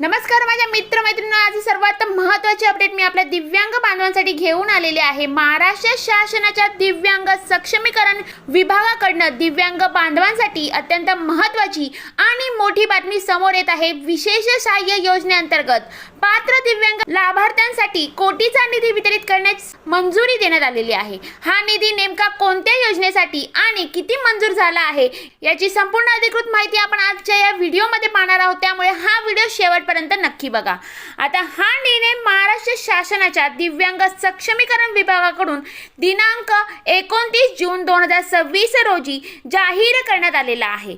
नमस्कार माझ्या मित्र-मैत्रिणींनो, आज सर्वात महत्त्वाची अपडेट मी आपल्या दिव्यांग बांधवांसाठी घेऊन आलेले आहे। महाराष्ट्र शासनाच्या दिव्यांग सक्षमीकरण विभागाकडून दिव्यांग बांधवांसाठी अत्यंत महत्त्वाची आणि मोठी बातमी समोर येत आहे। विशेष सहाय्य योजनेअंतर्गत पात्र दिव्यांग लाभार्थ्यांसाठी कोटीचा निधी वितरित करण्यास मंजुरी देण्यात आलेली आहे। हा निधी नेमका कोणत्या योजनेसाठी आणि किती मंजूर झाला आहे याची संपूर्ण अधिकृत माहिती आपण आजच्या या व्हिडिओमध्ये पाहणार आहोत, त्यामुळे हा व्हिडिओ शेवटपर्यंत नक्की बघा। आता हा निर्णय महाराष्ट्र शासनाच्या दिव्यांग सक्षमीकरण विभागाकडून दिनांक 29 जून 2026 रोजी जाहीर करण्यात आलेला आहे।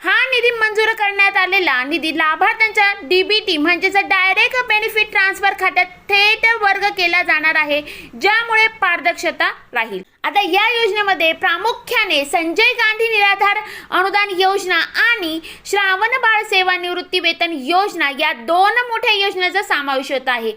हा निधी मंजूर करण्यात आलेला निधी लाभार्थ्यांच्या डीबीटी म्हणजेच डायरेक्ट बेनिफिट ट्रान्सफर खात्यात थेट वर्ग केला जाणार आहे, ज्यामुळे पारदर्शकता राहील। आता या योजनेमध्ये प्रामुख्याने संजय गांधी निराधार अनुदान योजना आणि श्रावण बाळ सेवा निवृत्ती वेतन योजना या दोन मोठ्या योजनांचा समावेश होत आहे।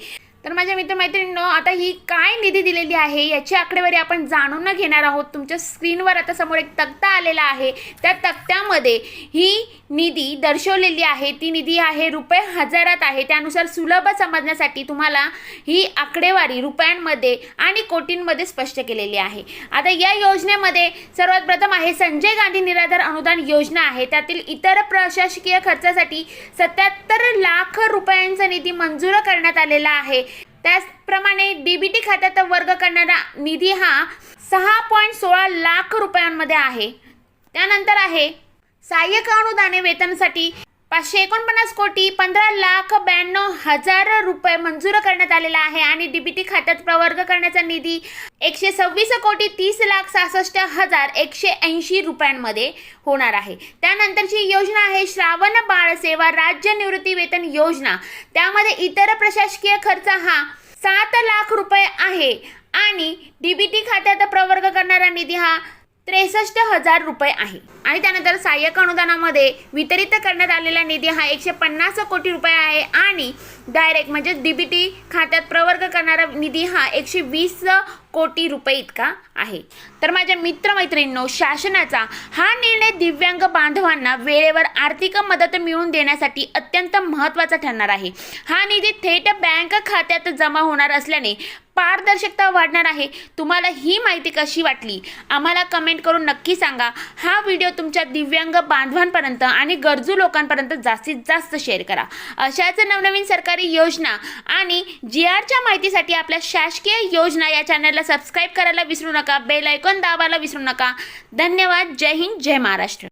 तर माझ्या मित्रमैत्रिणींनो, आता ही काय निधी दिलेली आहे याची आकडेवारी आपण जाणून घेणार आहोत। तुमच्या स्क्रीनवर आता समोर एक तक्ता आलेला आहे, त्या तक्त्यामध्ये ही निधी दर्शवलेली आहे। ती निधी आहे रुपये हजारात आहे, त्यानुसार सुलभ समजण्यासाठी तुम्हाला ही आकडेवारी रुपयांमध्ये आणि कोटींमध्ये स्पष्ट केलेली आहे। आता या योजनेमध्ये सर्वात प्रथम आहे संजय गांधी निराधार अनुदान योजना आहे, त्यातील इतर प्रशासकीय खर्चासाठी 77 लाख रुपयांचा निधी मंजूर करण्यात आलेला आहे। त्याचप्रमाणे डीबीटी खात्यात वर्ग करणारा निधी हा 6.16 लाख रुपयांमध्ये आहे। त्यानंतर आहे सहाय्यक अनुदाने वेतनासाठी 549 कोटी 15,92,000 रुपये मंजूर करण्यात आलेला आहे आणि डीबीटी खात्यात प्रवर्ग करण्याचा निधी 126 कोटी 30,66,180 रुपयांमध्ये होणार आहे। त्यानंतरची योजना आहे श्रावण बाळ सेवा राज्य निवृत्ती वेतन योजना, त्यामध्ये इतर प्रशासकीय खर्च हा 7 लाख रुपये आहे आणि डीबीटी खात्यात प्रवर्ग करणारा निधी हा 63,000 रुपये आहे। आणि त्यानंतर सहाय्यक अनुदानामध्ये वितरित करण्यात आलेला निधी हा 150 कोटी रुपये आहे आणि डायरेक्ट म्हणजे डीबीटी खात्यात प्रवर्ग करणारा निधी हा 120 कोटी रुपये इतका आहे। तर माझ्या मित्रमैत्रिणींनो, शासनाचा हा निर्णय दिव्यांग बांधवांना वेळेवर आर्थिक मदत मिळवून देण्यासाठी अत्यंत महत्त्वाचा ठरणार आहे। हा निधी थेट बँक खात्यात जमा होणार असल्याने पारदर्शकता वाढणार आहे। तुम्हाला ही माहिती कशी वाटली आम्हाला कमेंट करून नक्की सांगा। हा व्हिडिओ तुमच्या दिव्यांग बांधवांपर्यंत आणि गरजू लोकांपर्यंत जास्तीत जास्त शेअर करा। अशाच नवनवीन सरकारी योजना आणि जीआरच्या माहितीसाठी आपल्या शासकीय योजना या चॅनलला सबस्क्राइब करायला विसरू नका, बेल आयकॉन दाबायला विसरू नका। धन्यवाद। जय हिंद, जय महाराष्ट्र।